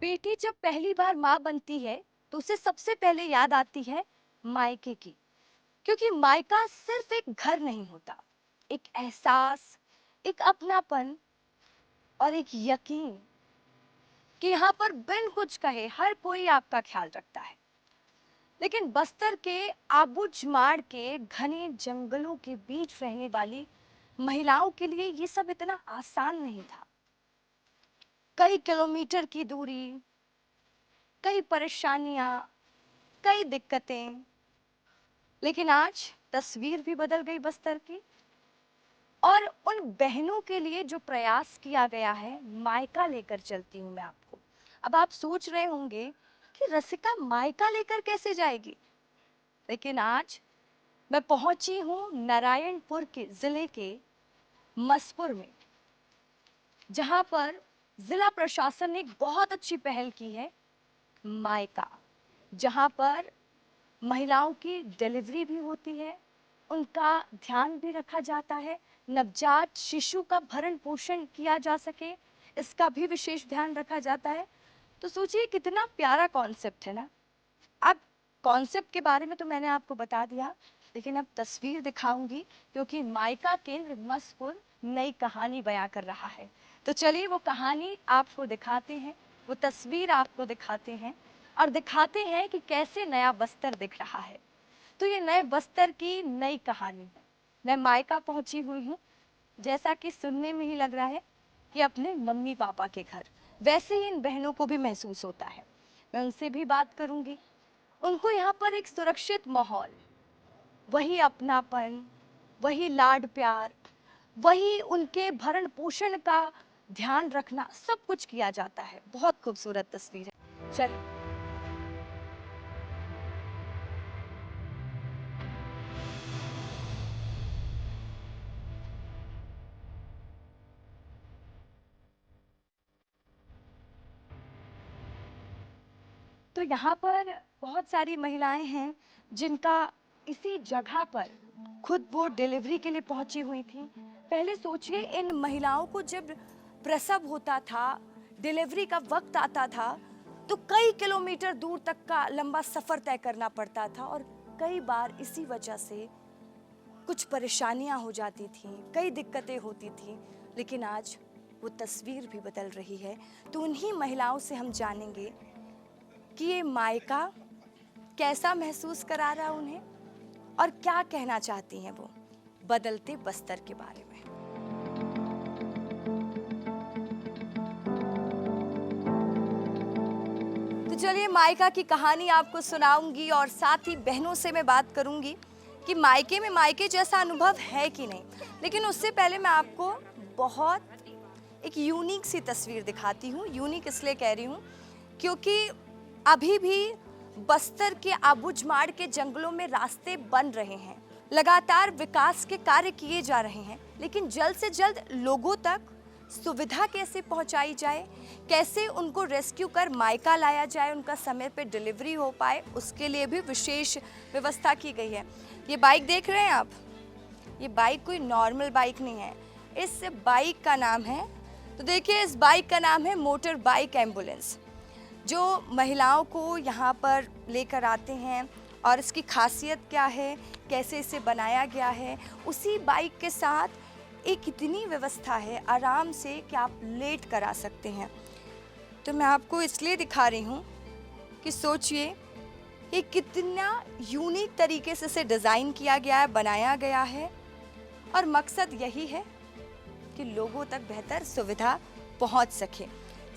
बेटी जब पहली बार माँ बनती है तो उसे सबसे पहले याद आती है मायके की। क्योंकि मायका सिर्फ एक घर नहीं होता, एक एहसास, एक अपनापन और एक यकीन कि यहाँ पर बिन कुछ कहे हर कोई आपका ख्याल रखता है। लेकिन बस्तर के आबूझमाड़ के घने जंगलों के बीच रहने वाली महिलाओं के लिए ये सब इतना आसान नहीं था। कई किलोमीटर की दूरी, कई परेशानियां, कई दिक्कतें। लेकिन आज तस्वीर भी बदल गई बस्तर की। और उन बहनों के लिए जो प्रयास किया गया है, मायका लेकर चलती हूँ मैं आपको। अब आप सोच रहे होंगे कि रसिका मायका लेकर कैसे जाएगी। लेकिन आज मैं पहुंची हूँ नारायणपुर के जिले के मसपुर में, जहां पर जिला प्रशासन ने एक बहुत अच्छी पहल की है। मायका, जहां पर महिलाओं की डिलीवरी भी होती है, उनका ध्यान भी रखा जाता है, नवजात शिशु का भरण पोषण किया जा सके, इसका भी विशेष ध्यान रखा जाता है। तो सोचिए कितना प्यारा कॉन्सेप्ट है ना। अब कॉन्सेप्ट के बारे में तो मैंने आपको बता दिया, लेकिन अब तस्वीर दिखाऊंगी, क्योंकि मायका केंद्र मसपुर नई कहानी बयां कर रहा है। तो चलिए वो कहानी आपको दिखाते हैं, वो तस्वीर आपको दिखाते हैं और दिखाते हैं कि कैसे नया बस्तर दिख रहा है। तो ये नए बस्तर की नई कहानी। मैं मायका पहुंची हुई हूँ, जैसा कि सुनने में ही लग रहा है कि अपने मम्मी पापा के घर। वैसे ही इन बहनों को भी महसूस होता है। मैं उनसे भी बात करूंगी। उनको यहाँ पर एक सुरक्षित माहौल, वही अपनापन, वही लाड प्यार, वही उनके भरण पोषण का ध्यान रखना, सब कुछ किया जाता है। बहुत खूबसूरत तस्वीर है। चल। तो यहाँ पर बहुत सारी महिलाएं हैं जिनका इसी जगह पर खुद वो डिलीवरी के लिए पहुंची हुई थी। पहले सोचिए, इन महिलाओं को जब प्रसव होता था, डिलीवरी का वक्त आता था, तो कई किलोमीटर दूर तक का लंबा सफर तय करना पड़ता था। और कई बार इसी वजह से कुछ परेशानियां हो जाती थी, कई दिक्कतें होती थी। लेकिन आज वो तस्वीर भी बदल रही है। तो उन्हीं महिलाओं से हम जानेंगे कि ये मायका कैसा महसूस करा रहा उन्हें और क्या कहना चाहती हैं वो बदलते बस्तर के बारे में। तो चलिए मायका की कहानी आपको सुनाऊंगी और साथ ही बहनों से मैं बात करूंगी कि मायके में मायके जैसा अनुभव है कि नहीं। लेकिन उससे पहले मैं आपको बहुत एक यूनिक सी तस्वीर दिखाती हूँ। यूनिक इसलिए कह रही हूँ क्योंकि अभी भी बस्तर के आबूझमाड़ के जंगलों में रास्ते बन रहे हैं, लगातार विकास के कार्य किए जा रहे हैं। लेकिन जल्द से जल्द लोगों तक सुविधा कैसे पहुंचाई जाए, कैसे उनको रेस्क्यू कर मायका लाया जाए, उनका समय पे डिलीवरी हो पाए, उसके लिए भी विशेष व्यवस्था की गई है। ये बाइक देख रहे हैं आप, ये बाइक कोई नॉर्मल बाइक नहीं है। इस बाइक का नाम है, तो देखिए इस बाइक का नाम है मोटर बाइक एम्बुलेंस, जो महिलाओं को यहाँ पर लेकर आते हैं। और इसकी खासियत क्या है, कैसे इसे बनाया गया है, उसी बाइक के साथ एक इतनी व्यवस्था है आराम से कि आप लेट कर आ सकते हैं। तो मैं आपको इसलिए दिखा रही हूँ कि सोचिए ये कितना यूनिक तरीके से इसे डिज़ाइन किया गया है, बनाया गया है। और मकसद यही है कि लोगों तक बेहतर सुविधा पहुँच सके।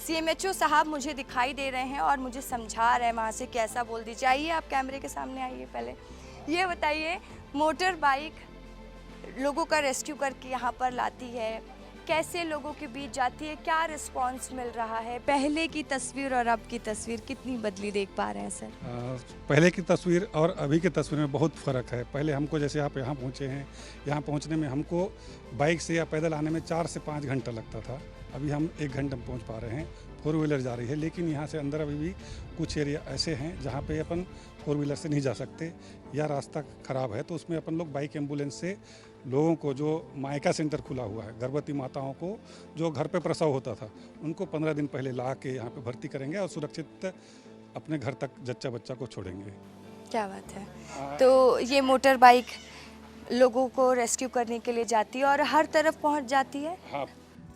सीएमएचओ साहब मुझे दिखाई दे रहे हैं और मुझे समझा रहे हैं वहाँ से कैसा बोल दीजिए। आइए आप कैमरे के सामने आइए। पहले ये बताइए, मोटर बाइक लोगों का रेस्क्यू करके यहाँ पर लाती है, कैसे लोगों के बीच जाती है, क्या रिस्पांस मिल रहा है? पहले की तस्वीर और अब की तस्वीर कितनी बदली देख पा रहे हैं सर? पहले की तस्वीर और अभी की तस्वीर में बहुत फ़र्क है। पहले हमको, जैसे आप यहाँ पहुँचे हैं, यहाँ पहुँचने में हमको बाइक से या पैदल आने में 4 से 5 घंटा लगता था। अभी हम 1 घंटे में पहुँच पा रहे हैं। 4 व्हीलर जा रही है, लेकिन यहाँ से अंदर अभी भी कुछ एरिया ऐसे हैं जहाँ पे अपन 4 व्हीलर से नहीं जा सकते या रास्ता ख़राब है, तो उसमें अपन लोग बाइक एम्बुलेंस से लोगों को जो मायका सेंटर खुला हुआ है, गर्भवती माताओं को जो घर पे प्रसव होता था उनको 15 दिन पहले ला के यहाँ पे भर्ती करेंगे और सुरक्षित अपने घर तक जच्चा बच्चा को छोड़ेंगे। क्या बात है। तो ये मोटर बाइक लोगों को रेस्क्यू करने के लिए जाती है और हर तरफ पहुंच जाती है। हाँ,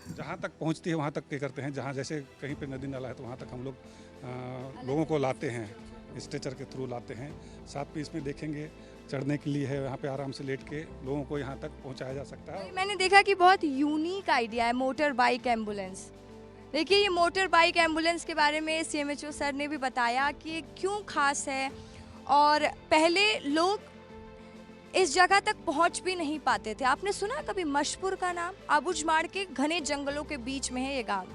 जहाँ तक पहुँचती है वहाँ तक के करते हैं। जहाँ जैसे कहीं पे नदी नाला है तो वहाँ तक हम लोग लोगों को लाते हैं, स्ट्रेचर के थ्रू लाते हैं। साथ में इसमें देखेंगे चढ़ने के लिए है, यहाँ पे आराम से लेट के लोगों को यहाँ तक पहुँचाया जा सकता है। मैंने देखा कि बहुत यूनिक आइडिया है मोटर बाइक एम्बुलेंस। देखिए, ये मोटर बाइक एम्बुलेंस के बारे में सीएमएचओ सर ने भी बताया कि ये क्यों खास है और पहले लोग इस जगह तक पहुंच भी नहीं पाते थे। आपने सुना कभी मशपुर का नाम? आबुझमाड़ के घने जंगलों के बीच में है ये गांव।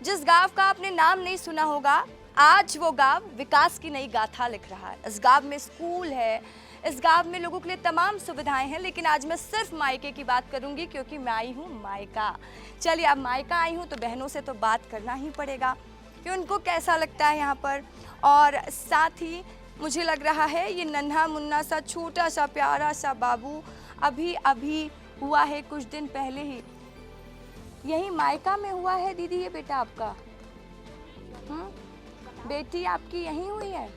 जिस गांव का आपने नाम नहीं सुना होगा, आज वो गांव विकास की नई गाथा लिख रहा है। इस गांव में स्कूल है, इस गांव में लोगों के लिए तमाम सुविधाएं हैं। लेकिन आज मैं सिर्फ मायके की बात करूंगी क्योंकि मैं आई हूँ मायका। चलिए, अब मायका आई हूँ तो बहनों से तो बात करना ही पड़ेगा कि उनको कैसा लगता है यहाँ पर। और साथ ही मुझे लग रहा है ये नन्हा मुन्ना सा छोटा सा प्यारा सा बाबू अभी अभी हुआ है, कुछ दिन पहले ही यही मायका में हुआ है। दीदी, ये बेटा आपका? बेटी आपकी यहीं हुई है?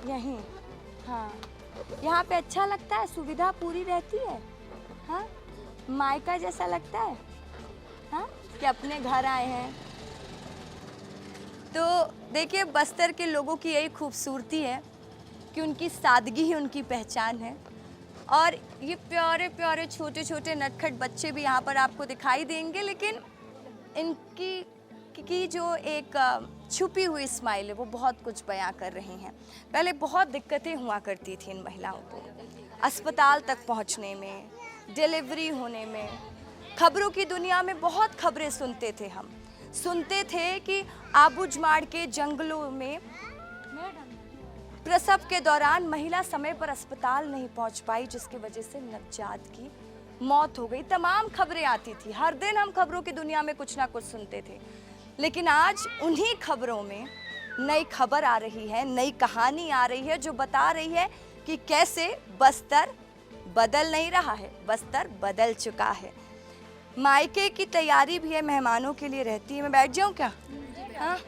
यहीं। हाँ, यहाँ पे अच्छा लगता है, सुविधा पूरी रहती है। हाँ, मायका जैसा लगता है। हाँ, कि अपने घर आए हैं। तो देखिए, बस्तर के लोगों की यही खूबसूरती है कि उनकी सादगी ही उनकी पहचान है। और ये प्यारे प्यारे छोटे छोटे नटखट बच्चे भी यहाँ पर आपको दिखाई देंगे, लेकिन इनकी जो एक छुपी हुई स्माइल है वो बहुत कुछ बयां कर रही हैं। पहले बहुत दिक्कतें हुआ करती थी इन महिलाओं को अस्पताल तक पहुँचने में, डिलीवरी होने में। खबरों की दुनिया में बहुत खबरें सुनते थे हम। सुनते थे कि आबुझमाड़ के जंगलों में प्रसव के दौरान महिला समय पर अस्पताल नहीं पहुंच पाई, जिसकी वजह से नवजात की मौत हो गई। तमाम खबरें आती थी, हर दिन हम खबरों की दुनिया में कुछ ना कुछ सुनते थे। लेकिन आज उन्हीं खबरों में नई खबर आ रही है, नई कहानी आ रही है जो बता रही है कि कैसे बस्तर बदल नहीं रहा है, बस्तर बदल चुका है। मायके की तैयारी भी है, मेहमानों के लिए रहती है। मैं बैठ जाऊं क्या? हाँ,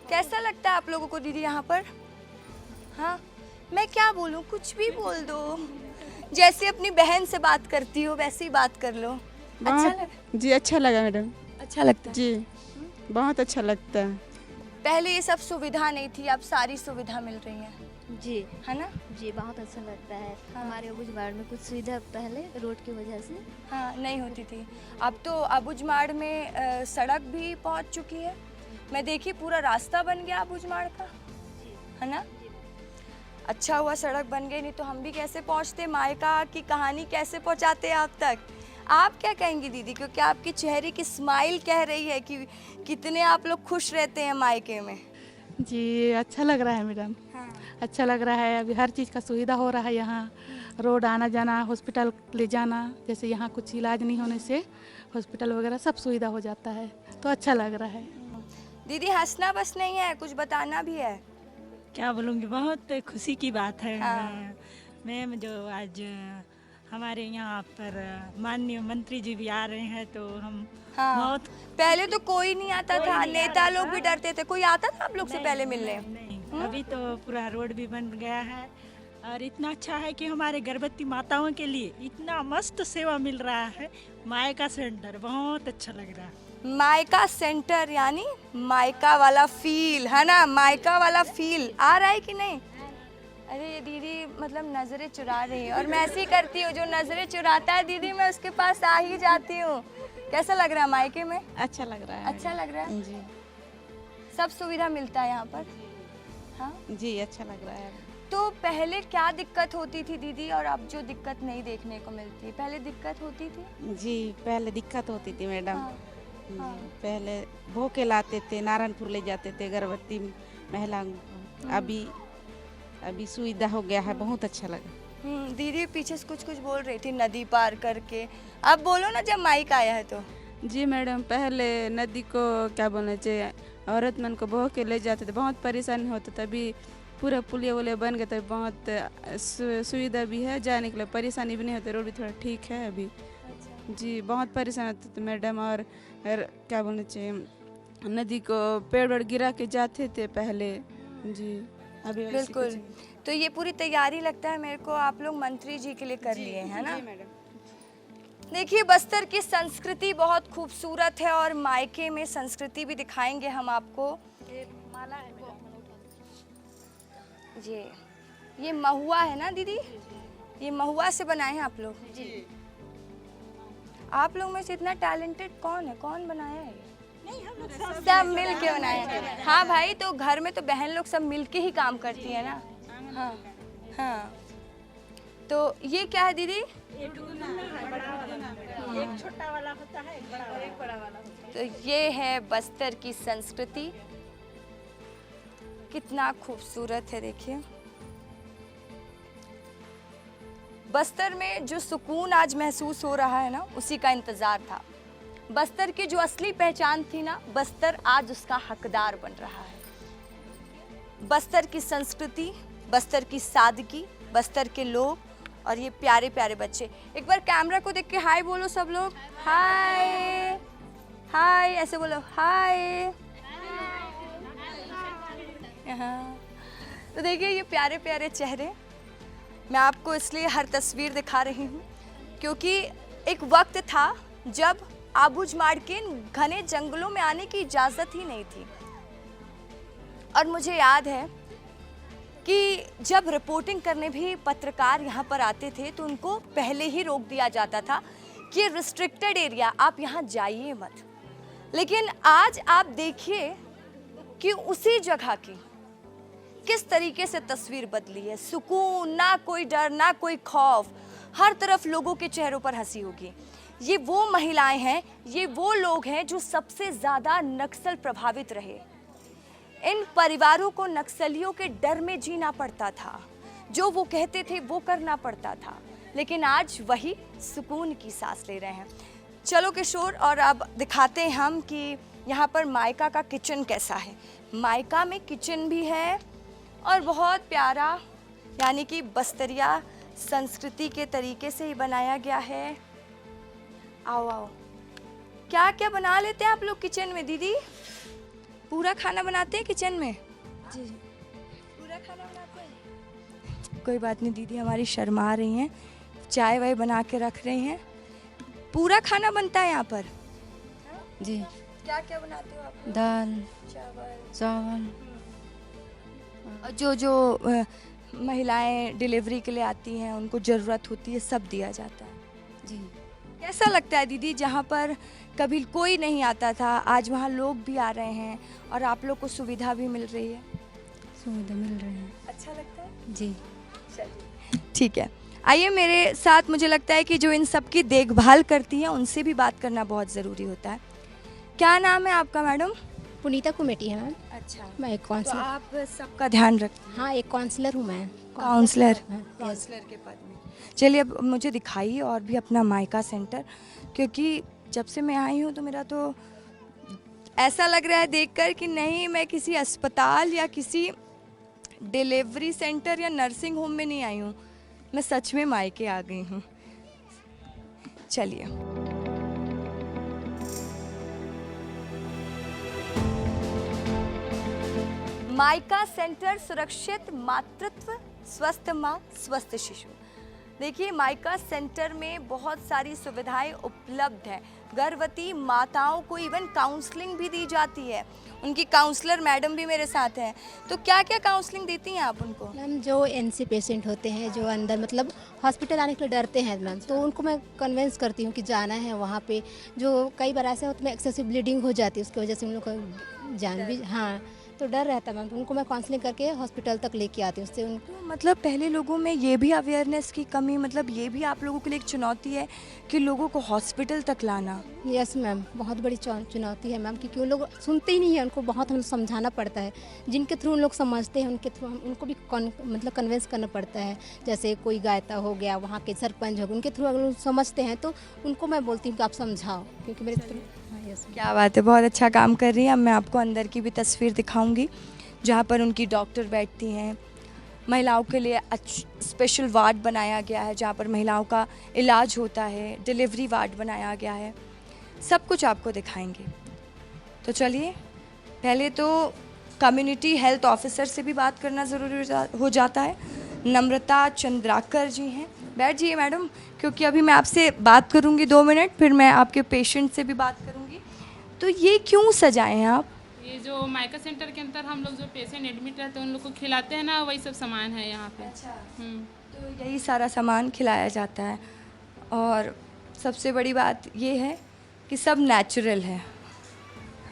कैसा लगता है आप लोगों को दीदी यहाँ पर? हाँ, मैं क्या बोलूँ, कुछ भी बोल दो। जैसे अपनी बहन से बात करती हो वैसे ही बात कर लो। अच्छा लगा? जी अच्छा लगा मैडम। अच्छा लगता है जी, बहुत अच्छा लगता है। पहले ये सब सुविधा नहीं थी, अब सारी सुविधा मिल रही है। जी, है ना? जी, बहुत अच्छा लगता है। हाँ। हमारे अबुझमाड़ में कुछ सुविधा पहले रोड की वजह से हाँ, नहीं होती थी। अब तो अबुझमाड़ में सड़क भी पहुंच चुकी है। मैं देखी पूरा रास्ता बन गया अबुझमाड़ का, है ना? अच्छा हुआ सड़क बन गई, नहीं तो हम भी कैसे पहुंचते, मायका की कहानी कैसे पहुंचाते आप तक। आप क्या कहेंगी दीदी, क्योंकि आपके चेहरे की स्माइल कह रही है कि कितने आप लोग खुश रहते हैं मायके में। जी, अच्छा लग रहा है मैडम। हाँ। अच्छा लग रहा है। अभी हर चीज़ का सुविधा हो रहा है यहाँ। रोड आना जाना, हॉस्पिटल ले जाना, जैसे यहाँ कुछ इलाज नहीं होने से हॉस्पिटल वगैरह सब सुविधा हो जाता है, तो अच्छा लग रहा है। दीदी, हंसना बस नहीं है, कुछ बताना भी है। क्या बोलूँगी, बहुत खुशी की बात है। हाँ। मैम, जो आज हमारे यहाँ पर माननीय मंत्री जी भी आ रहे हैं तो हम हाँ। बहुत। पहले तो कोई नहीं आता कोई था, नहीं नेता आता लोग था। भी डरते थे। कोई आता था आप लोग से पहले मिलने? नहीं, अभी तो पूरा रोड भी बन गया है और इतना अच्छा है कि हमारे गर्भवती माताओं के लिए इतना मस्त सेवा मिल रहा है। मायका सेंटर बहुत अच्छा लग रहा है। मायका सेंटर यानी मायका वाला फील, है ना? मायका वाला फील आ रहा है कि नहीं? अरे ये दीदी मतलब नजरें चुरा रही है, और मैं ऐसे ही करती हूँ, जो नजरें चुराता है दीदी मैं उसके पास आ ही जाती हूँ। कैसा लग रहा है मायके में? अच्छा लग रहा है। अच्छा लग रहा है? जी सब सुविधा मिलता है यहाँ पर? हाँ जी, अच्छा लग रहा है। तो पहले क्या दिक्कत होती थी दीदी, और अब जो दिक्कत नहीं देखने को मिलती है? पहले दिक्कत होती थी? जी, पहले दिक्कत होती थी मैडम। हाँ। जी, हाँ। पहले भोके लाते थे, नारायणपुर ले जाते थे गर्भवती महिलाओं को। अभी सुविधा हो गया है, बहुत अच्छा लगा। दीदी पीछे से कुछ बोल रही थी, नदी पार करके। अब बोलो ना, जब माइक आया है तो। जी मैडम, पहले नदी को क्या बोलना चाहिए, औरत मन को बहो के ले जाते थे, बहुत परेशानी होता था। अभी पूरा पुलिया वुलिया बन गया तो बहुत सुविधा भी है, जाने के लिए परेशानी भी नहीं होती, रोड भी थोड़ा ठीक है अभी। जी बहुत परेशान होते थे मैडम, और क्या बोलना चाहिए, नदी को पेड़ वेड़ गिरा के जाते थे पहले। जी अभी वैसे बिल्कुल। कुछ नहीं। तो ये पूरी तैयारी लगता है मेरे को आप लोग मंत्री जी के लिए कर लिए है ना? जी मैडम। देखिए बस्तर की संस्कृति बहुत खूबसूरत है और मायके में संस्कृति भी दिखाएंगे हम आपको। ये महुआ है ना दीदी? ये महुआ से बनाए हैं आप लोग? जी आप लोग में से इतना टैलेंटेड कौन है, कौन बनाया है? सब मिल के बनाया है। हाँ भाई, तो घर में तो बहन लोग सब मिल के ही काम करती है ना। हाँ हाँ। तो ये क्या है दीदी? एक छोटा वाला होता है, एक बड़ा वाला होता है। तो ये है बस्तर की संस्कृति, कितना खूबसूरत है देखिए। बस्तर में जो सुकून आज महसूस हो रहा है ना, उसी का इंतजार था। बस्तर की जो असली पहचान थी ना, बस्तर आज उसका हकदार बन रहा है। बस्तर की संस्कृति, बस्तर की सादगी, बस्तर के लोग और ये प्यारे प्यारे बच्चे। एक बार कैमरा को देख के हाय बोलो सब लोग। हाय हाय ऐसे बोलो, हाय। हाँ। तो देखिए ये प्यारे प्यारे चेहरे। मैं आपको इसलिए हर तस्वीर दिखा रही हूँ क्योंकि एक वक्त था जब आबूझमाड़ के घने जंगलों में आने की इजाज़त ही नहीं थी। और मुझे याद है कि जब रिपोर्टिंग करने भी पत्रकार यहाँ पर आते थे तो उनको पहले ही रोक दिया जाता था कि ये रिस्ट्रिक्टेड एरिया, आप यहाँ जाइए मत। लेकिन आज आप देखिए कि उसी जगह की किस तरीके से तस्वीर बदली है। सुकून, ना कोई डर, ना कोई खौफ, हर तरफ लोगों के चेहरों पर हंसी होगी। ये वो महिलाएं हैं, ये वो लोग हैं जो सबसे ज़्यादा नक्सल प्रभावित रहे। इन परिवारों को नक्सलियों के डर में जीना पड़ता था, जो वो कहते थे वो करना पड़ता था, लेकिन आज वही सुकून की सांस ले रहे हैं। चलो किशोर, और अब दिखाते हैं हम कि यहाँ पर मायका का किचन कैसा है। मायका में किचन भी है और बहुत प्यारा, यानी कि बस्तरिया संस्कृति के तरीके से ही बनाया गया है। आओ आओ, क्या क्या बना लेते हैं आप लोग किचन में दीदी? पूरा खाना बनाते हैं किचन में? जी पूरा खाना बनाते हैं। कोई बात नहीं दीदी, हमारी शर्मा रही हैं, चाय वाय बना के रख रही हैं। पूरा खाना बनता है यहाँ पर? जी। क्या क्या बनाते हो आप? दाल, चावल। चावल। और जो महिलाएं डिलीवरी के लिए आती हैं, उनको ज़रूरत होती है, सब दिया जाता है। जी। कैसा लगता है दीदी, जहाँ पर कभी कोई नहीं आता था, आज वहाँ लोग भी आ रहे हैं और आप लोग को सुविधा भी मिल रही है? सुविधा मिल रही है। अच्छा लगता है? जी। चलिए ठीक है, आइए मेरे साथ। मुझे लगता है कि जो इन सब की देखभाल करती हैं उनसे भी बात करना बहुत ज़रूरी होता है। क्या नाम है आपका मैडम? पुनीता कुमेटी है मैम। अच्छा, मैं एक तो काउंसलर। आप सबका ध्यान रखते हैं? हाँ, एक काउंसलर हूँ मैं। काउंसलर? यस। काउंसलर के पद में। चलिए अब मुझे दिखाइए और भी अपना मायका सेंटर, क्योंकि जब से मैं आई हूँ तो मेरा तो ऐसा लग रहा है देखकर कि नहीं, मैं किसी अस्पताल या किसी डिलीवरी सेंटर या नर्सिंग होम में नहीं आई हूँ, मैं सच में मायके आ गई हूँ। चलिए मायका सेंटर, सुरक्षित मातृत्व, स्वस्थ माँ, स्वस्थ शिशु। देखिए मायका सेंटर में बहुत सारी सुविधाएं उपलब्ध हैं। गर्भवती माताओं को इवन काउंसलिंग भी दी जाती है। उनकी काउंसलर मैडम भी मेरे साथ हैं। तो क्या क्या काउंसलिंग देती हैं आप उनको? मैम, जो एनसी पेशेंट होते हैं, जो अंदर मतलब हॉस्पिटल आने के लिए डरते हैं मैम, तो उनको मैं कन्विंस करती हूँ कि जाना है वहाँ पे। जो कई बार ऐसे होता है एक्सेसिव ब्लीडिंग हो जाती है, उसकी वजह से उन लोग को जान भी, हाँ, तो डर रहता है मैम, तो उनको मैं काउंसलिंग करके हॉस्पिटल तक लेके आती हूँ। उससे तो मतलब पहले लोगों में ये भी अवेयरनेस की कमी, मतलब ये भी आप लोगों के लिए एक चुनौती है कि लोगों को हॉस्पिटल तक लाना? यस मैम, बहुत बड़ी चुनौती है मैम, क्योंकि वो लोग सुनते ही नहीं है, उनको बहुत हम समझाना पड़ता है। जिनके थ्रू उन लोग समझते हैं, उनके थ्रू उनको भी मतलब कन्विंस करना पड़ता है। जैसे कोई गायता हो गया, वहाँ के सरपंच हो गए, उनके थ्रू अगर लोग समझते हैं तो उनको मैं बोलती हूँ कि आप समझाओ, क्योंकि मेरे थ्रू। हाँ यस। क्या बात है, बहुत अच्छा काम कर रही हैं। अब मैं आपको अंदर की भी तस्वीर दिखाऊंगी जहाँ पर उनकी डॉक्टर बैठती हैं, महिलाओं के लिए स्पेशल वार्ड बनाया गया है जहाँ पर महिलाओं का इलाज होता है, डिलीवरी वार्ड बनाया गया है, सब कुछ आपको दिखाएंगे। तो चलिए, पहले तो कम्युनिटी हेल्थ ऑफिसर से भी बात करना ज़रूरी हो जाता है। नम्रता चंद्राकर जी हैं, बैठ जाइए मैडम, क्योंकि अभी मैं आपसे बात करूंगी 2 मिनट, फिर मैं आपके पेशेंट से भी बात करूंगी। तो ये क्यों सजाए हैं आप? ये जो माइका सेंटर के अंदर हम लोग जो पेशेंट एडमिट रहते हैं उन लोग को खिलाते हैं ना, वही सब सामान है यहाँ पे। अच्छा। हम्म। तो यही सारा सामान खिलाया जाता है, और सबसे बड़ी बात ये है कि सब नेचुरल है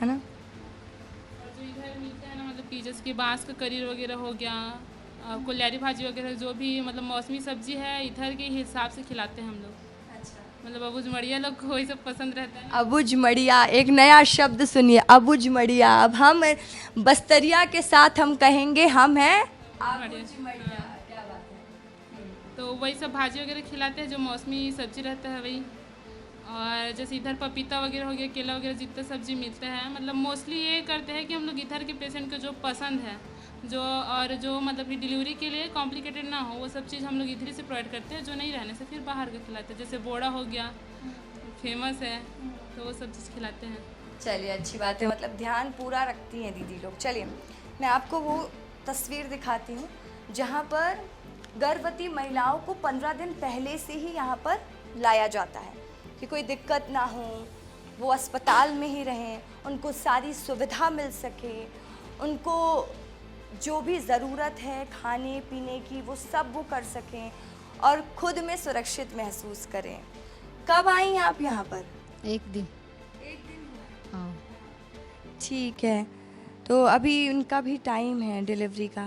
ना। और जो इधर मिलते हैं ना, मतलब कि जैसे कि बांस का करी वगैरह हो गया, कुल्हारी भाजी वगैरह, जो भी मतलब मौसमी सब्जी है इधर के हिसाब से खिलाते हैं हम लोग। मतलब अबुझ मड़िया लोग को वही सब पसंद रहता है ना। अबुझ मड़िया, एक नया शब्द सुनिए, अबुझ मड़िया। अब हम बस्तरिया के साथ हम कहेंगे हम हैं अबुझ मड़िया। क्या बात है। तो वही सब भाजी वगैरह खिलाते हैं जो मौसमी सब्जी रहता है वही। और जैसे इधर पपीता वगैरह हो गया, केला वगैरह, जितने सब्जी मिलते हैं, मतलब मोस्टली ये करते हैं कि हम लोग इधर के पेशेंट को जो पसंद है, जो और जो मतलब कि डिलीवरी के लिए कॉम्प्लिकेटेड ना हो, वो सब चीज़ हम लोग इधर ही से प्रोवाइड करते हैं। जो नहीं रहने से फिर बाहर का खिलाते हैं, जैसे बोड़ा हो गया, फेमस है, तो वो सब चीज़ खिलाते हैं। चलिए, अच्छी बात है, मतलब ध्यान पूरा रखती हैं दीदी लोग। चलिए, मैं आपको वो तस्वीर दिखाती हूँ जहाँ पर गर्भवती महिलाओं को 15 दिन पहले से ही यहाँ पर लाया जाता है कि कोई दिक्कत ना हो, वो अस्पताल में ही रहें, उनको सारी सुविधा मिल सके, उनको जो भी ज़रूरत है खाने पीने की वो सब वो कर सकें और खुद में सुरक्षित महसूस करें। कब आई आप यहाँ पर? एक दिन। हाँ। ठीक है, तो अभी उनका भी टाइम है डिलीवरी का।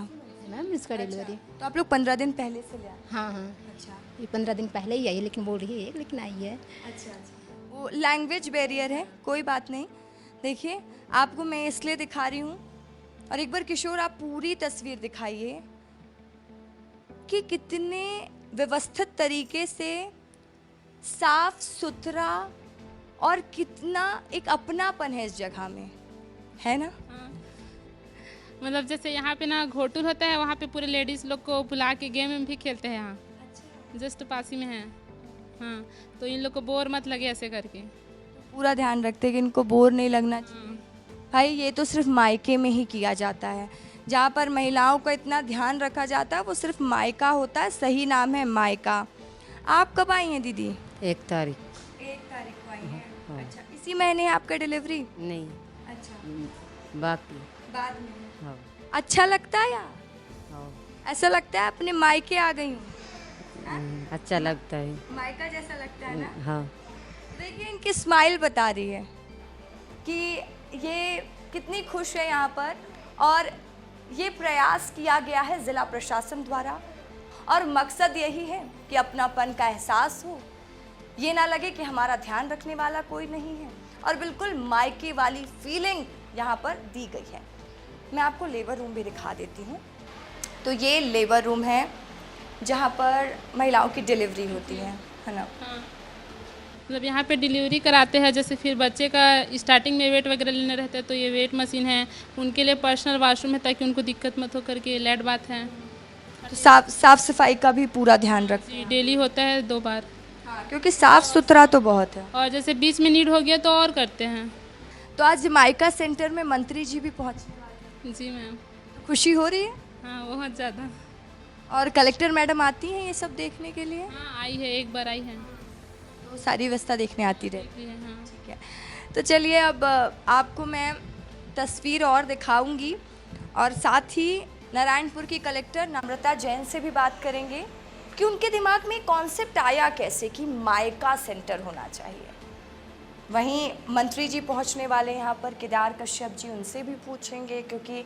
मैम इसका डिलीवरी। तो आप लोग 15 दिन पहले से ले आए? हाँ हाँ। अच्छा। ये 15 दिन पहले ही आई है, लेकिन बोल रही है लेकिन आई है। अच्छा। वो लैंग्वेज बैरियर है, कोई बात नहीं। देखिए, आपको मैं इसलिए दिखा रही हूँ, और एक बार किशोर आप पूरी तस्वीर दिखाइए कि कितने व्यवस्थित तरीके से साफ सुथरा और कितना एक अपनापन है इस जगह में, है ना। हाँ। मतलब जैसे यहाँ पे ना घोटुल होता है, वहाँ पे पूरे लेडीज़ लोग को बुला के गेम भी खेलते हैं यहाँ। अच्छा। जस्ट पास ही में है। हाँ, तो इन लोग को बोर मत लगे ऐसे करके। पूरा ध्यान रखते हैं कि इनको बोर नहीं लगना चाहिए। भाई, ये तो सिर्फ मायके में ही किया जाता है, जहाँ पर महिलाओं का इतना ध्यान रखा जाता है वो सिर्फ मायका होता है। सही नाम है मायका। आप कब आई हैं दीदी? 1 तारीख। 1 तारीख को आई हैं। हाँ। अच्छा, इसी महीने आपका डिलीवरी? नहीं, अच्छा, बाकी। बाद में। हाँ। अच्छा लगता है यार? हाँ। ऐसा लगता है अपने मायके आ गई हूँ? अच्छा लगता है। मायका जैसा लगता है ना। हाँ। देखिए, इनकी स्माइल बता रही है कि ये कितनी खुश है यहाँ पर, और ये प्रयास किया गया है ज़िला प्रशासन द्वारा, और मकसद यही है कि अपनापन का एहसास हो, ये ना लगे कि हमारा ध्यान रखने वाला कोई नहीं है, और बिल्कुल मायके वाली फीलिंग यहाँ पर दी गई है। मैं आपको लेबर रूम भी दिखा देती हूँ। तो ये लेबर रूम है जहाँ पर महिलाओं की डिलीवरी होती है ना। हाँ। मतलब यहाँ पे डिलीवरी कराते हैं, जैसे फिर बच्चे का स्टार्टिंग में वेट वगैरह लेने रहते हैं, तो ये वेट मशीन है, उनके लिए पर्सनल वॉशरूम है ताकि उनको दिक्कत मत हो करके, लेट बात है। तो साफ सफाई का भी पूरा ध्यान रखते जी, हैं। डेली होता है 2 बार। हाँ, क्योंकि साफ सुथरा तो बहुत है। और जैसे बीच में नीड हो गया तो और करते हैं। तो आज मायका सेंटर में मंत्री जी भी पहुँचने वाले हैं। जी मैम। तो खुशी हो रही है? हाँ, बहुत ज़्यादा। और कलेक्टर मैडम आती हैं ये सब देखने के लिए? हाँ, आई है, एक बार आई है। तो सारी व्यवस्था देखने आती रहती देखी है। हाँ। ठीक है। तो चलिए, अब आपको मैं तस्वीर और दिखाऊंगी, और साथ ही नारायणपुर की कलेक्टर नम्रता जैन से भी बात करेंगे कि उनके दिमाग में कॉन्सेप्ट आया कैसे कि मायका सेंटर होना चाहिए। वहीं मंत्री जी पहुंचने वाले यहाँ पर, केदार कश्यप जी, उनसे भी पूछेंगे, क्योंकि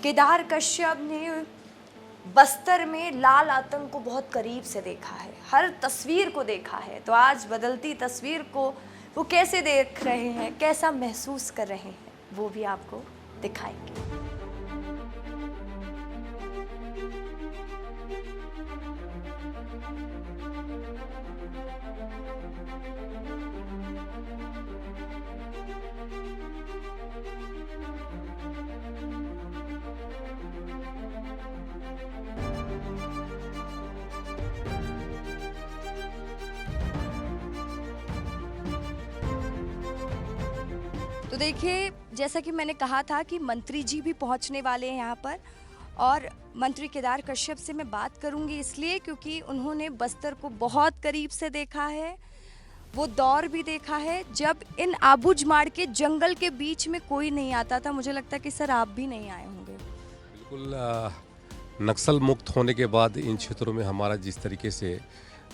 केदार कश्यप ने बस्तर में लाल आतंक को बहुत करीब से देखा है, हर तस्वीर को देखा है। तो आज बदलती तस्वीर को वो कैसे देख रहे हैं, कैसा महसूस कर रहे हैं, वो भी आपको दिखाएंगे। तो देखिए, जैसा कि मैंने कहा था कि मंत्री जी भी पहुंचने वाले हैं यहाँ पर, और मंत्री केदार कश्यप से मैं बात करूंगी इसलिए क्योंकि उन्होंने बस्तर को बहुत करीब से देखा है, वो दौर भी देखा है जब इन आबूझमाड़ के जंगल के बीच में कोई नहीं आता था। मुझे लगता है कि सर आप भी नहीं आए होंगे। बिल्कुल, नक्सल मुक्त होने के बाद इन क्षेत्रों में हमारा जिस तरीके से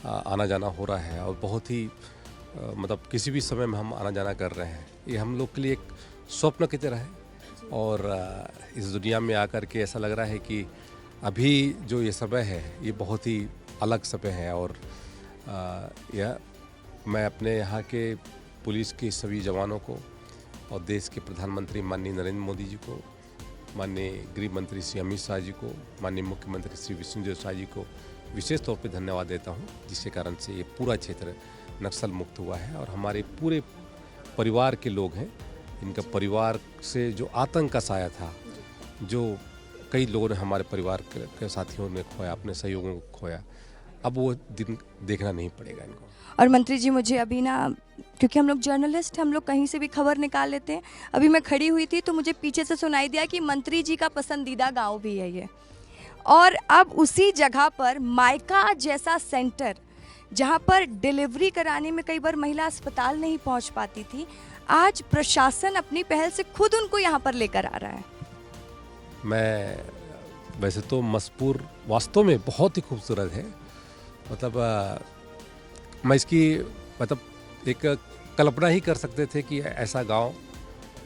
आना जाना हो रहा है और बहुत ही मतलब किसी भी समय में हम आना जाना कर रहे हैं, ये हम लोग के लिए एक स्वप्न की तरह है। और इस दुनिया में आकर के ऐसा लग रहा है कि अभी जो ये समय है ये बहुत ही अलग समय है। और यह मैं अपने यहाँ के पुलिस के सभी जवानों को और देश के प्रधानमंत्री माननीय नरेंद्र मोदी जी को, माननीय गृह मंत्री श्री अमित शाह जी को, माननीय मुख्यमंत्री श्री विष्णुदेव साय जी को विशेष तौर पे धन्यवाद देता हूँ, जिसके कारण से ये पूरा क्षेत्र नक्सल मुक्त हुआ है। और हमारे पूरे परिवार के लोग हैं, इनका परिवार से जो आतंक का साया था, जो कई लोगों ने हमारे परिवार के साथियों ने खोया, अपने सहयोगों को खोया, अब वो दिन देखना नहीं पड़ेगा इनको। और मंत्री जी मुझे अभी ना, क्योंकि हम लोग जर्नलिस्ट, हम लोग कहीं से भी खबर निकाल लेते हैं, अभी मैं खड़ी हुई थी तो मुझे पीछे से सुनाई दिया कि मंत्री जी का पसंदीदा गांव भी है ये। और अब उसी जगह पर मायका जैसा सेंटर, जहां पर डिलीवरी कराने में कई बार महिला अस्पताल नहीं पहुंच पाती थी, आज प्रशासन अपनी पहल से खुद उनको यहां पर लेकर आ रहा है। मैं वैसे तो मसपूर वास्तव में बहुत ही खूबसूरत है, मतलब मैं इसकी मतलब एक कल्पना ही कर सकते थे कि ऐसा गांव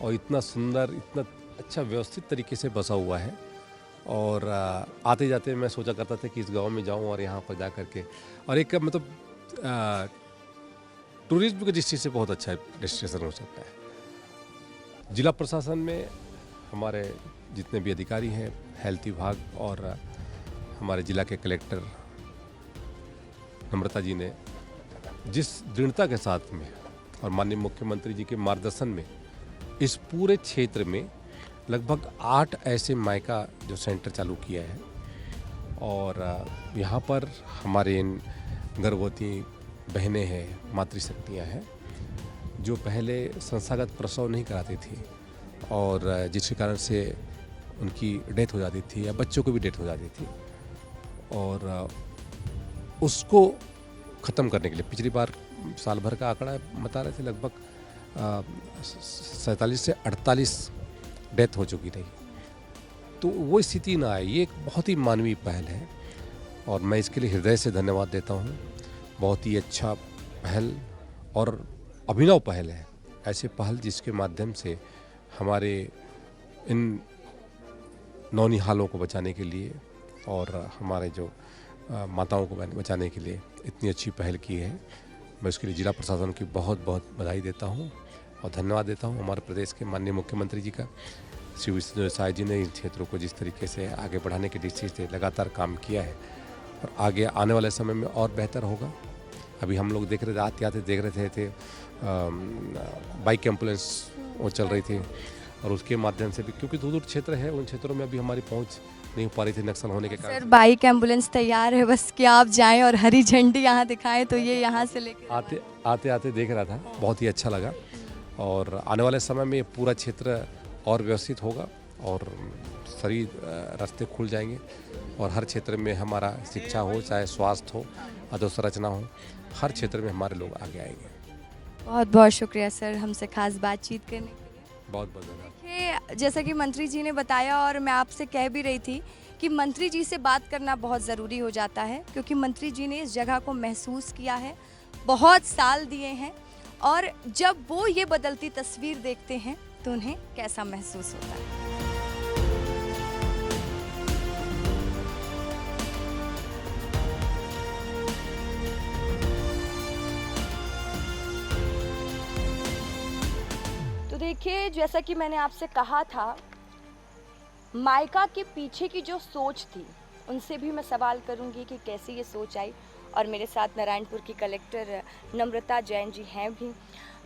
और इतना सुंदर, इतना अच्छा व्यवस्थित तरीके से बसा हुआ है। और आते जाते मैं सोचा करता था कि इस गांव में जाऊं और यहाँ पर जा कर के, और एक मतलब टूरिज्म की दृष्टि से बहुत अच्छा डेस्टिनेशन हो सकता है। जिला प्रशासन में हमारे जितने भी अधिकारी हैं, हेल्थ विभाग और हमारे जिला के कलेक्टर नम्रता जी ने जिस दृढ़ता के साथ में और माननीय मुख्यमंत्री जी के मार्गदर्शन में इस पूरे क्षेत्र में लगभग 8 ऐसे मायका जो सेंटर चालू किया है। और यहाँ पर हमारे इन गर्भवती बहनें हैं, मातृशक्तियाँ हैं, जो पहले संस्थागत प्रसव नहीं कराती थी और जिसके कारण से उनकी डेथ हो जाती थी या बच्चों को भी डेथ हो जाती थी। और उसको ख़त्म करने के लिए पिछली बार साल भर का आंकड़ा बता रहे थे, लगभग 47 से 48 डेथ हो चुकी थी। तो वो स्थिति ना आए, ये एक बहुत ही मानवीय पहल है और मैं इसके लिए हृदय से धन्यवाद देता हूँ। बहुत ही अच्छा पहल और अभिनव पहल है, ऐसे पहल जिसके माध्यम से हमारे इन नौनिहालों को बचाने के लिए और हमारे जो माताओं को बचाने के लिए इतनी अच्छी पहल की है। मैं उसके लिए जिला प्रशासन की बहुत बहुत बधाई देता हूँ और धन्यवाद देता हूँ हमारे प्रदेश के माननीय मुख्यमंत्री जी का। श्री विष्णुदेव साय जी ने इन क्षेत्रों को जिस तरीके से आगे बढ़ाने की दृष्टि से लगातार काम किया है और आगे आने वाले समय में और बेहतर होगा। अभी हम लोग देख रहे थे, आते आते देख रहे थे बाइक एम्बुलेंस वो चल रही थी और उसके माध्यम से भी, क्योंकि दूर दूर क्षेत्र है, उन क्षेत्रों में अभी हमारी पहुंच नहीं हो पा रही थी नक्सल होने के कारण। सर बाइक एम्बुलेंस तैयार है, बस कि आप जाएं और हरी झंडी यहाँ दिखाएं तो ये यहाँ से लेकर आते देख रहा था, बहुत ही अच्छा लगा। और आने वाले समय में पूरा क्षेत्र और व्यवस्थित होगा और सभी रास्ते खुल जाएंगे और हर क्षेत्र में हमारा शिक्षा हो, चाहे स्वास्थ्य हो, अधोसंरचना हो, हर क्षेत्र में हमारे लोग आगे आएंगे। बहुत बहुत शुक्रिया सर हमसे खास बातचीत करने के लिए। बहुत बहुत धन्यवाद। देखिए, जैसा कि मंत्री जी ने बताया और मैं आपसे कह भी रही थी कि मंत्री जी से बात करना बहुत ज़रूरी हो जाता है, क्योंकि मंत्री जी ने इस जगह को महसूस किया है, बहुत साल दिए हैं, और जब वो ये बदलती तस्वीर देखते हैं तो उन्हें कैसा महसूस होता है। देखिए, जैसा कि मैंने आपसे कहा था, मायका के पीछे की जो सोच थी उनसे भी मैं सवाल करूंगी कि कैसे ये सोच आई। और मेरे साथ नारायणपुर की कलेक्टर नम्रता जैन जी हैं भी।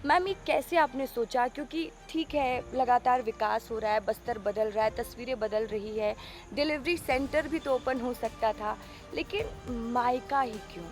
मैम, ये कैसे आपने सोचा, क्योंकि ठीक है लगातार विकास हो रहा है, बस्तर बदल रहा है, तस्वीरें बदल रही है, डिलीवरी सेंटर भी तो ओपन हो सकता था, लेकिन मायका ही क्यों?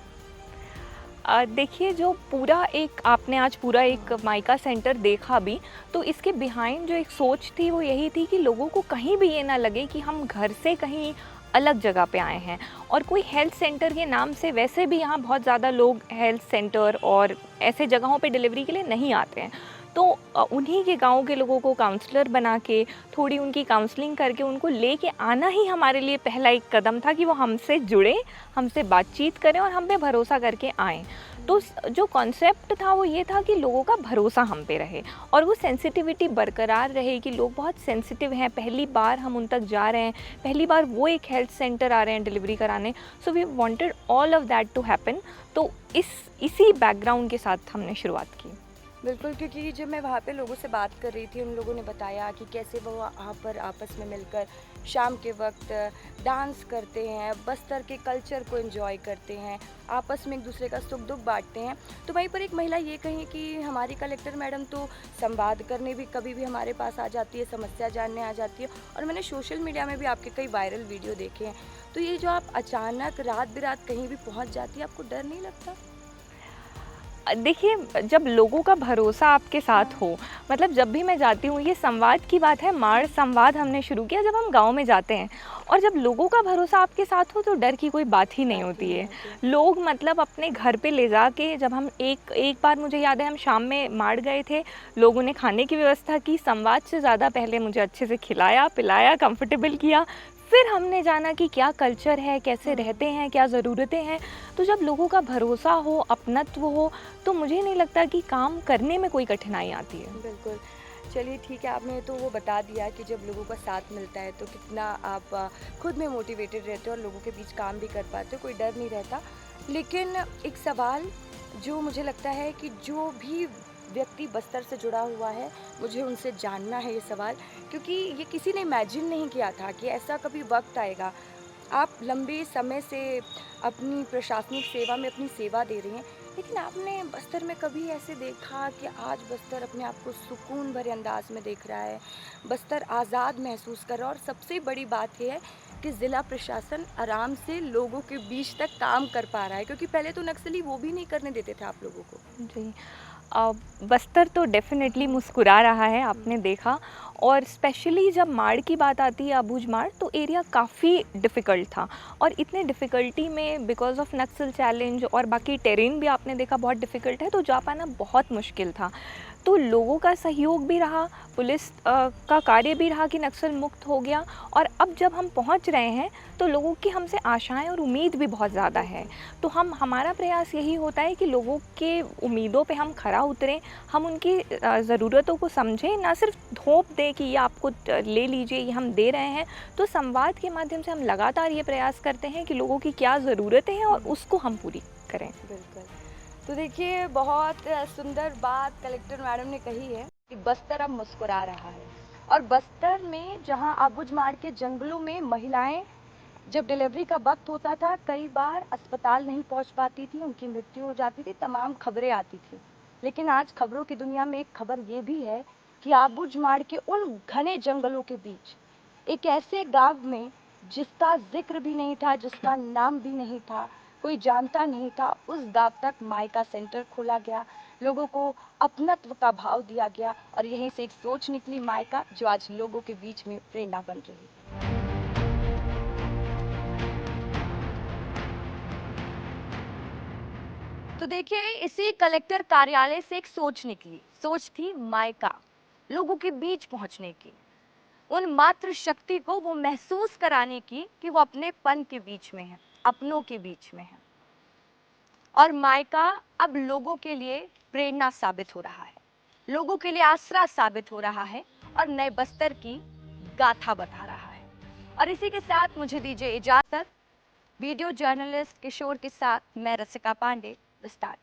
देखिए, जो पूरा एक आपने आज पूरा एक माइका सेंटर देखा भी, तो इसके बिहाइंड जो एक सोच थी वो यही थी कि लोगों को कहीं भी ये ना लगे कि हम घर से कहीं अलग जगह पे आए हैं। और कोई हेल्थ सेंटर के नाम से वैसे भी यहाँ बहुत ज़्यादा लोग हेल्थ सेंटर और ऐसे जगहों पे डिलीवरी के लिए नहीं आते हैं, तो उन्हीं के गाँव के लोगों को काउंसलर बना के थोड़ी उनकी काउंसलिंग करके उनको लेके आना ही हमारे लिए पहला एक कदम था कि वो हमसे जुड़े, हमसे बातचीत करें और हम पे भरोसा करके आएँ। तो जो कॉन्सेप्ट था वो ये था कि लोगों का भरोसा हम पे रहे और वो सेंसिटिविटी बरकरार रहे कि लोग बहुत सेंसिटिव हैं, पहली बार हम उन तक जा रहे हैं, पहली बार वो एक हेल्थ सेंटर आ रहे हैं डिलीवरी कराने। So we wanted all of that to happen. तो इसी बैकग्राउंड के साथ हमने शुरुआत की। बिल्कुल, क्योंकि जब मैं वहाँ पे लोगों से बात कर रही थी, उन लोगों ने बताया कि कैसे वो वहाँ पर आपस में मिलकर शाम के वक्त डांस करते हैं, बस्तर के कल्चर को एंजॉय करते हैं, आपस में एक दूसरे का सुख दुख बांटते हैं। तो वहीं पर एक महिला ये कहीं कि हमारी कलेक्टर मैडम तो संवाद करने भी कभी भी हमारे पास आ जाती है, समस्या जानने आ जाती है, और मैंने सोशल मीडिया में भी आपके कई वायरल वीडियो देखे हैं। तो ये जो आप अचानक रात बिरात कहीं भी पहुँच जाती है, आपको डर नहीं लगता? देखिए, जब लोगों का भरोसा आपके साथ हो, मतलब जब भी मैं जाती हूँ, ये संवाद की बात है, माड़ संवाद हमने शुरू किया जब हम गांव में जाते हैं, और जब लोगों का भरोसा आपके साथ हो तो डर की कोई बात ही नहीं होती है। लोग मतलब अपने घर पे ले जाके, जब हम एक बार मुझे याद है हम शाम में माड़ गए थे, लोगों ने खाने की व्यवस्था की, संवाद से ज़्यादा पहले मुझे अच्छे से खिलाया पिलाया, कंफर्टेबल किया, फिर हमने जाना कि क्या कल्चर है, कैसे रहते हैं, क्या ज़रूरतें हैं। तो जब लोगों का भरोसा हो, अपनत्व हो, तो मुझे नहीं लगता कि काम करने में कोई कठिनाई आती है। बिल्कुल, चलिए ठीक है, आपने तो वो बता दिया कि जब लोगों का साथ मिलता है तो कितना आप खुद में मोटिवेटेड रहते हो और लोगों के बीच काम भी कर पाते हो, कोई डर नहीं रहता। लेकिन एक सवाल जो मुझे लगता है कि जो भी व्यक्ति बस्तर से जुड़ा हुआ है, मुझे उनसे जानना है ये सवाल, क्योंकि ये किसी ने इमेजिन नहीं किया था कि ऐसा कभी वक्त आएगा। आप लंबे समय से अपनी प्रशासनिक सेवा में अपनी सेवा दे रही हैं, लेकिन आपने बस्तर में कभी ऐसे देखा कि आज बस्तर अपने आप को सुकून भरे अंदाज में देख रहा है, बस्तर आज़ाद महसूस कर रहा है, और सबसे बड़ी बात यह है कि ज़िला प्रशासन आराम से लोगों के बीच तक काम कर पा रहा है, क्योंकि पहले तो नक्सली वो भी नहीं करने देते थे आप लोगों को। जी, बस्तर तो डेफिनेटली मुस्कुरा रहा है, आपने देखा। और स्पेशली जब माड़ की बात आती है, अबूझ माड़, तो एरिया काफ़ी डिफ़िकल्ट था, और इतने डिफ़िकल्टी में बिकॉज़ ऑफ नक्सल चैलेंज और बाकी टेरेन भी आपने देखा बहुत डिफ़िकल्ट है, तो जा पाना बहुत मुश्किल था। तो लोगों का सहयोग भी रहा, पुलिस का कार्य भी रहा कि नक्सल मुक्त हो गया, और अब जब हम पहुंच रहे हैं तो लोगों की हमसे आशाएं और उम्मीद भी बहुत ज़्यादा है। तो हमारा प्रयास यही होता है कि लोगों के उम्मीदों पे हम खरा उतरें, हम उनकी ज़रूरतों को समझें, ना सिर्फ थोप दें कि ये आपको ले लीजिए, ये हम दे रहे हैं। तो संवाद के माध्यम से हम लगातार ये प्रयास करते हैं कि लोगों की क्या ज़रूरतें हैं और उसको हम पूरी करें। बिल्कुल, तो देखिए, बहुत सुंदर बात कलेक्टर मैडम ने कही है कि बस्तर अब मुस्कुरा रहा है, और बस्तर में जहां अबूझ माड़ के जंगलों में महिलाएं जब डिलीवरी का वक्त होता था, कई बार अस्पताल नहीं पहुंच पाती थी, उनकी मृत्यु हो जाती थी, तमाम खबरें आती थी। लेकिन आज खबरों की दुनिया में एक खबर ये भी है कि अबूझ माड़ के उन घने जंगलों के बीच एक ऐसे गांव में जिसका जिक्र भी नहीं था, जिसका नाम भी नहीं था, कोई जानता नहीं था, उस गांव तक माइका सेंटर खोला गया, लोगों को अपनत्व का भाव दिया गया, और यहीं से एक सोच निकली माइका, जो आज लोगों के बीच में प्रेरणा बन रही है। तो देखिए, इसी कलेक्टर कार्यालय से एक सोच निकली। सोच थी माइका, लोगों के बीच पहुंचने की, उन मातृ शक्ति को वो महसूस कराने की कि वो अपने पन के बीच में है, अपनों के बीच में है। और माइका अब लोगों के लिए प्रेरणा साबित हो रहा है, लोगों के लिए आसरा साबित हो रहा है, और नए बस्तर की गाथा बता रहा है। और इसी के साथ मुझे दीजिए इजाजत। वीडियो जर्नलिस्ट किशोर के साथ मैं रसिका पांडे, विस्तार।